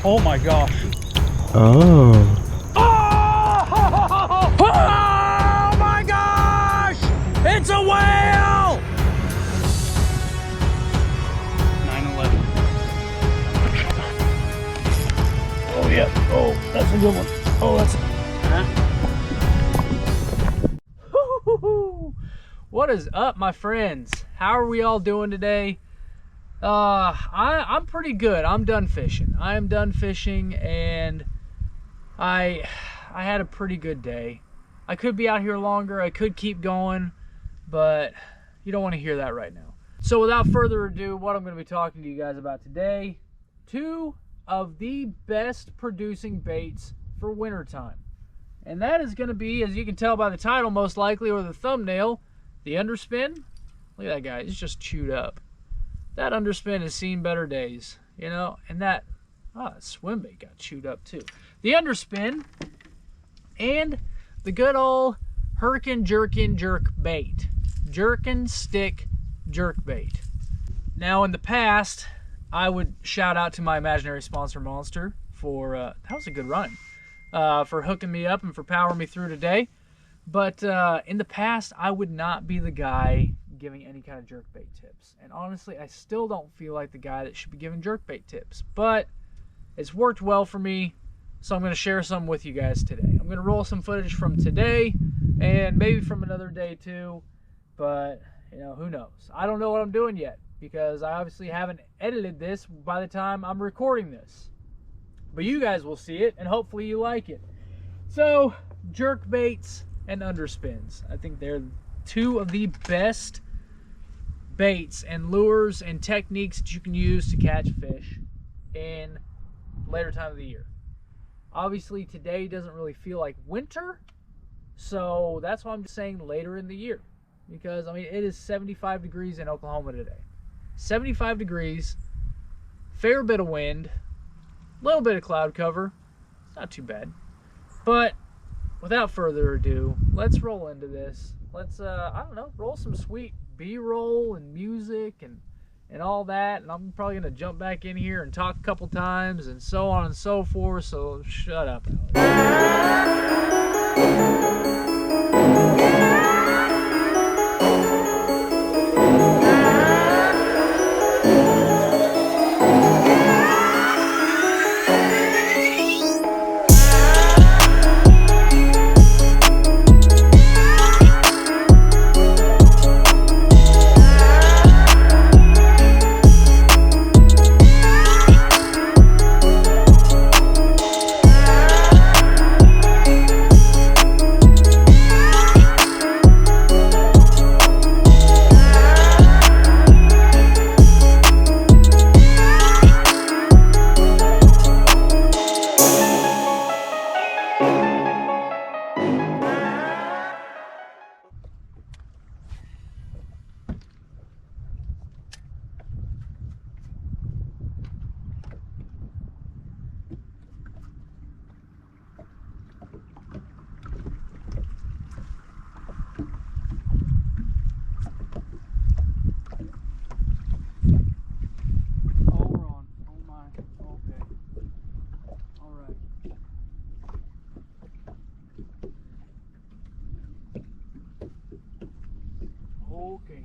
Oh my gosh. Oh. Oh! Oh my gosh! It's a whale! 911. Oh yeah. Oh, that's a good one. Oh, that's. Huh? What is up, my friends? How are we all doing today? I'm pretty good. I'm done fishing. I am done fishing, and I had a pretty good day. I could be out here longer. I could keep going, but you don't want to hear that right now. So without further ado, what I'm going to be talking to you guys about today, 2 of the best producing baits for wintertime. And that is going to be, as you can tell by the title most likely, or the thumbnail, the underspin. Look at that guy, he's just chewed up. That underspin has seen better days, you know, and that swim bait got chewed up too. The underspin and the good old Herkin Jerkin jerk bait. Jerkin stick jerk bait. Now in the past, I would shout out to my imaginary sponsor Monster for, that was a good run, for hooking me up and for powering me through today. But in the past, I would not be the guy giving any kind of jerkbait tips. And honestly, I still don't feel like the guy that should be giving jerkbait tips. But it's worked well for me, so I'm going to share some with you guys today. I'm going to roll some footage from today and maybe from another day too. But, you know, who knows? I don't know what I'm doing yet because I obviously haven't edited this by the time I'm recording this. But you guys will see it, and hopefully you like it. So, jerkbaits and underspins. I think they're 2 of the best baits and lures and techniques that you can use to catch fish in later time of the year. Obviously today doesn't really feel like winter, so that's why I'm just saying later in the year, because I mean it is 75 degrees in Oklahoma today. 75 degrees, fair bit of wind, a little bit of cloud cover. It's not too bad. But without further ado, let's roll into this. Let's I don't know, roll some sweet B-roll and music and all that, and I'm probably gonna jump back in here and talk a couple times and so on and so forth, so shut up, Okay.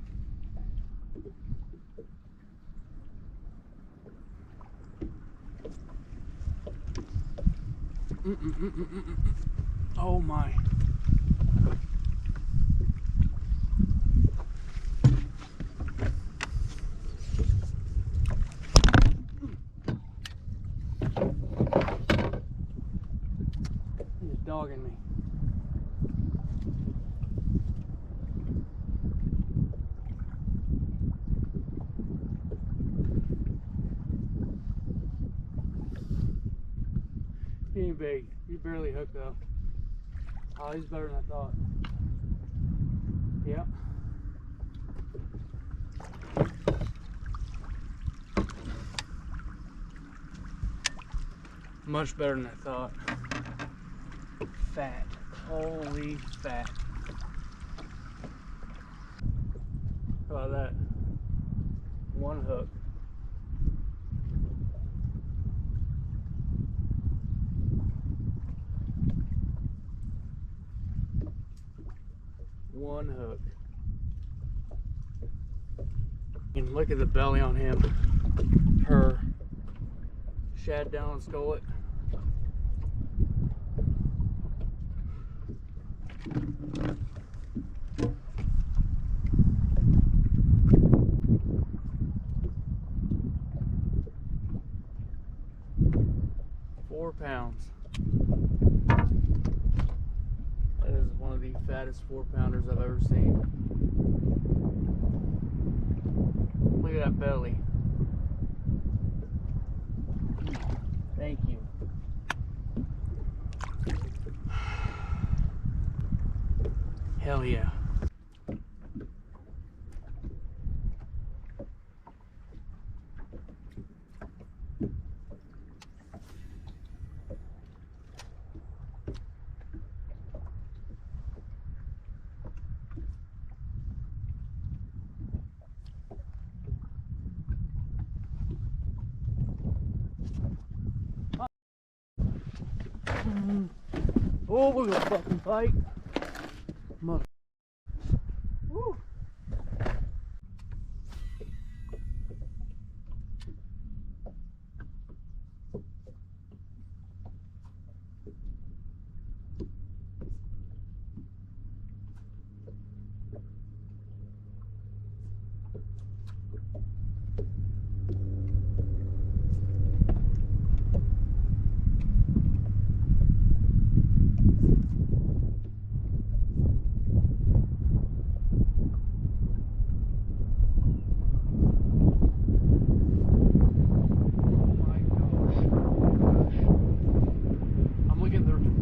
Oh my. He's dogging me. He ain't big. He barely hooked though. Oh, he's better than I thought. Yep. Much better than I thought. Fat. Holy fat. How about that? One hook. One hook. And look at the belly on him. Her shad down on skullet. £4. That is one of the fattest 4-pounders I've ever seen. Look at that belly. Thank you. Hell yeah. Oh, we're gonna fucking fight. Mother. Woo.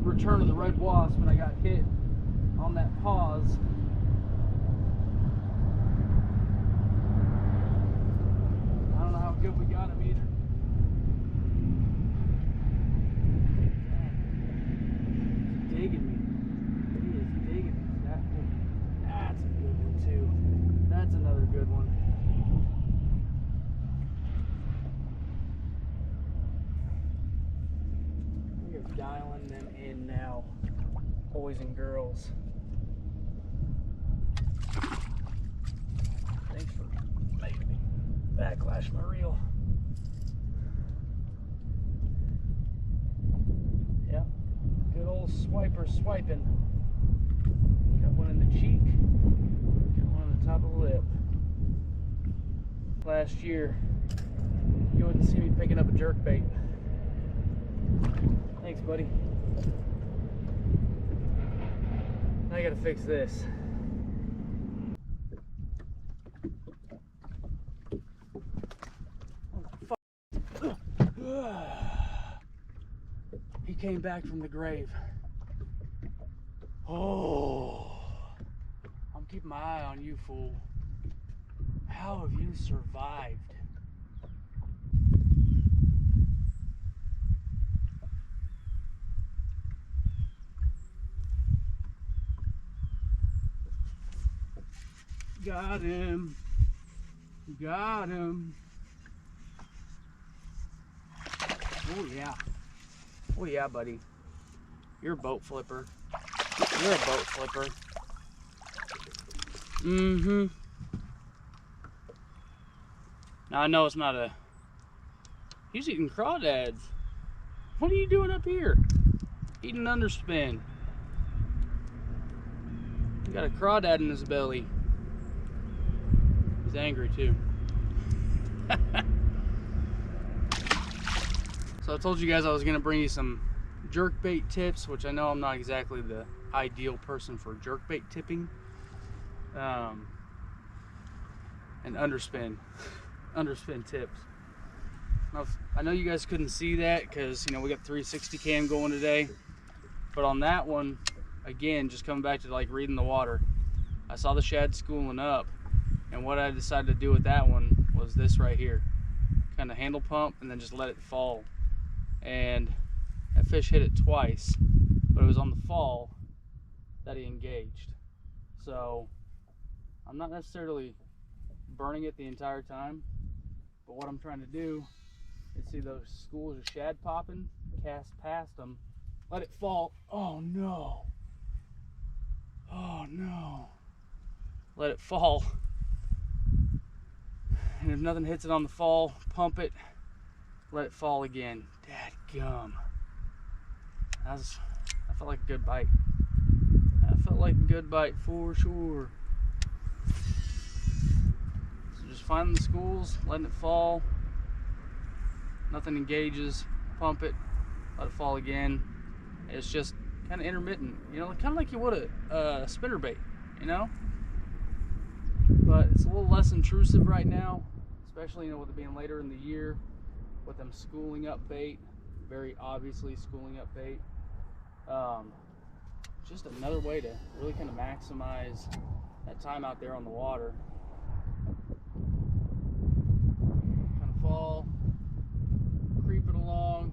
Return of the red wasp, and I got hit on that pause. I don't know how good we got him either. He's digging me. He is digging me. That's a good one too. That's another good one. Dialing them in now, boys and girls. Thanks for making me backlash my reel. Yep, good old swiper swiping. Got one in the cheek, got one on the top of the lip. Last year, you wouldn't see me picking up a jerkbait. Thanks, buddy. Now I gotta fix this. Oh, he came back from the grave. Oh, I'm keeping my eye on you, fool. How have you survived? Got him. Got him. Oh yeah. Oh yeah, buddy. You're a boat flipper. You're a boat flipper. Mm-hmm. Now I know it's not a... He's eating crawdads. What are you doing up here? Eating underspin. He got a crawdad in his belly. He's angry too. So I told you guys I was gonna bring you some jerkbait tips, which I know I'm not exactly the ideal person for jerkbait tipping. And underspin tips. Now, I know you guys couldn't see that because we got 360 cam going today, but on that one, again, just coming back to like reading the water, I saw the shad schooling up. And what I decided to do with that one was this right here. Kind of handle pump and then just let it fall. And that fish hit it twice, but it was on the fall that he engaged. So I'm not necessarily burning it the entire time, but what I'm trying to do is see those schools of shad popping, cast past them, let it fall. Oh no. Oh no. let it fall. And if nothing hits it on the fall, pump it, let it fall again. Dadgum. That felt like a good bite. That felt like a good bite for sure. So just finding the schools, letting it fall. Nothing engages, pump it, let it fall again. It's just kind of intermittent, you know, kind of like you would a spinnerbait, you know? But it's a little less intrusive right now, especially, you know, with it being later in the year, with them schooling up bait, very obviously schooling up bait. Just another way to really kind of maximize that time out there on the water. Kind of fall, creep it along,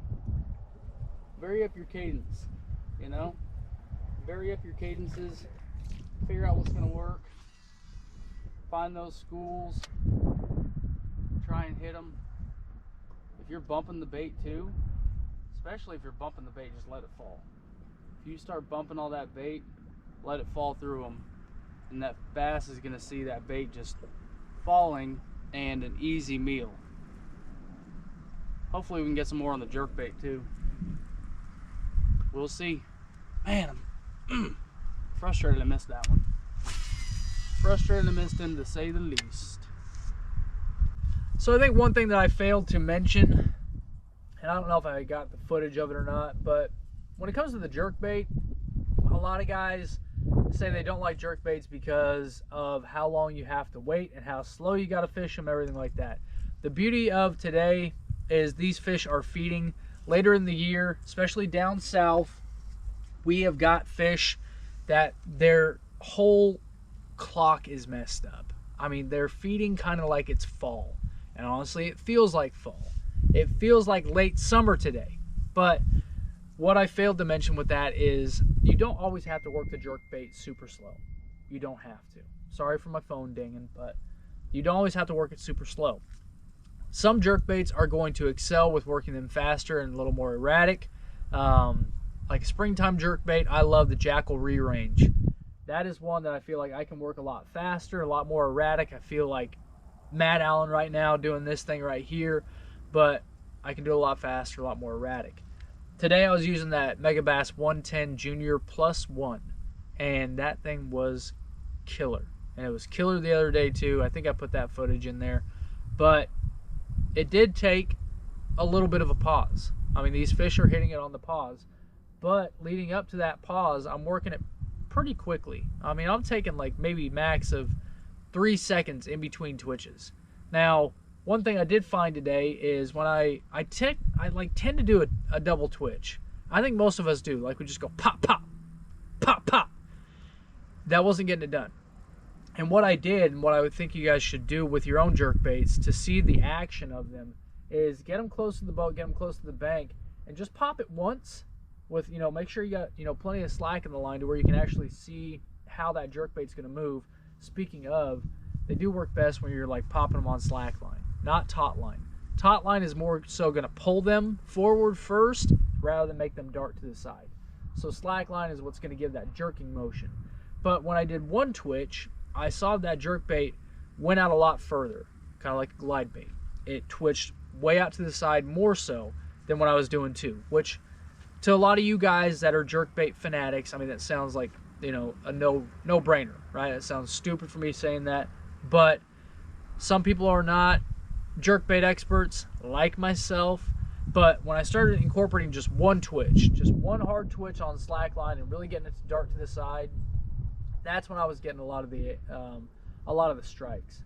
vary up your cadence, you know? Vary up your cadences, figure out what's going to work, find those schools, try and hit them. If you're bumping the bait too, especially if you're bumping the bait, just let it fall. If you start bumping all that bait, let it fall through them, and that bass is going to see that bait just falling and an easy meal. Hopefully we can get some more on the jerkbait too. We'll see. Man, I'm frustrated I missed that one. Frustrated I missed him, to say the least. So I think one thing that I failed to mention, and I don't know if I got the footage of it or not, but when it comes to the jerkbait, a lot of guys say they don't like jerkbaits because of how long you have to wait and how slow you got to fish them, everything like that. The beauty of today is these fish are feeding later in the year, especially down south. We have got fish that their whole clock is messed up. I mean, they're feeding kind of like it's fall. And honestly, it feels like fall. It feels like late summer today. But what I failed to mention with that is you don't always have to work the jerkbait super slow. You don't have to. Sorry for my phone dinging, but you don't always have to work it super slow. Some jerkbaits are going to excel with working them faster and a little more erratic. Like a springtime jerkbait, I love the Jackal Re-Range. That is one that I feel like I can work a lot faster, a lot more erratic. I feel like Matt Allen right now doing this thing right here, but I can do a lot faster, a lot more erratic. Today I was using that Megabass 110 Junior Plus 1, and that thing was killer. And it was killer the other day too. I think I put that footage in there. But it did take a little bit of a pause. I mean, these fish are hitting it on the pause. But leading up to that pause, I'm working it pretty quickly. I mean, I'm taking like maybe max of 3 seconds in between twitches. Now, one thing I did find today is when I tend to do a double twitch. I think most of us do. Like we just go pop, pop, pop, pop. That wasn't getting it done. And what I did, and what I would think you guys should do with your own jerkbaits to see the action of them, is get them close to the boat, get them close to the bank, and just pop it once with, you know, make sure you got, you know, plenty of slack in the line to where you can actually see how that jerkbait's going to move. Speaking of, they do work best when you're like popping them on slack line, not taut line. Taut line is more so going to pull them forward first rather than make them dart to the side. So slack line is what's going to give that jerking motion. But when I did one twitch, I saw that jerkbait went out a lot further, kind of like a glide bait. It twitched way out to the side more so than what I was doing two, which to a lot of you guys that are jerkbait fanatics, I mean, that sounds like, you know, a no-brainer, right? It sounds stupid for me saying that, but some people are not jerkbait experts like myself. But when I started incorporating just one twitch, just one hard twitch on slack line and really getting it to dart to the side, that's when I was getting a lot of the strikes.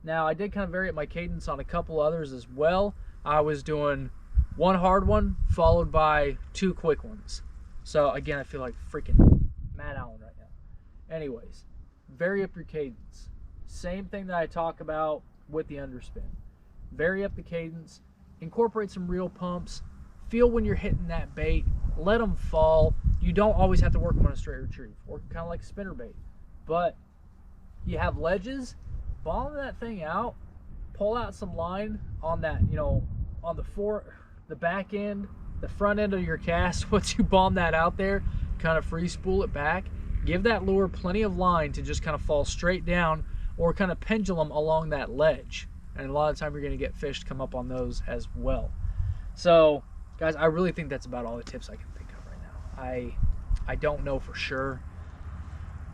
Now, I did kind of vary up my cadence on a couple others as well. I was doing one hard one followed by 2 quick ones. So again, I feel like freaking Matt Allen right now. Anyways, vary up your cadence. Same thing that I talk about with the underspin. Vary up the cadence, incorporate some reel pumps, feel when you're hitting that bait, let them fall. You don't always have to work them on a straight retrieve, or kind of like a spinnerbait. But you have ledges, bottom that thing out, pull out some line on that, you know, on the back end, the front end of your cast. Once you bomb that out there, kind of free spool it back, Give that lure plenty of line to just kind of fall straight down or kind of pendulum along that ledge. And a lot of the time you're going to get fish to come up on those as well. So, guys, I really think that's about all the tips I can think of right now. I don't know for sure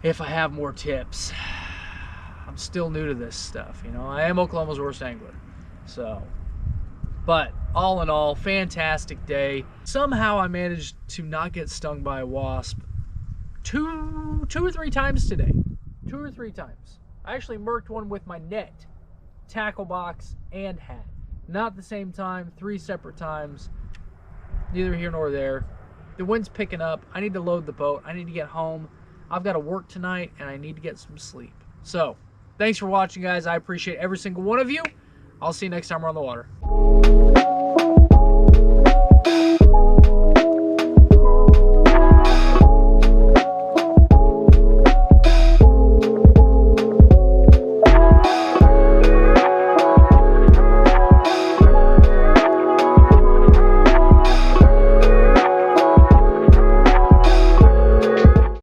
if I have more tips. I'm still new to this stuff, you know. I am Oklahoma's worst angler. So, but all in all, fantastic day. Somehow I managed to not get stung by a wasp two or three times today. 2 or 3 times. I actually murked one with my net, tackle box, and hat. Not the same time, 3 separate times. Neither here nor there. The wind's picking up. I need to load the boat. I need to get home. I've got to work tonight, and I need to get some sleep. So, thanks for watching, guys. I appreciate every single one of you. I'll see you next time we're on the water.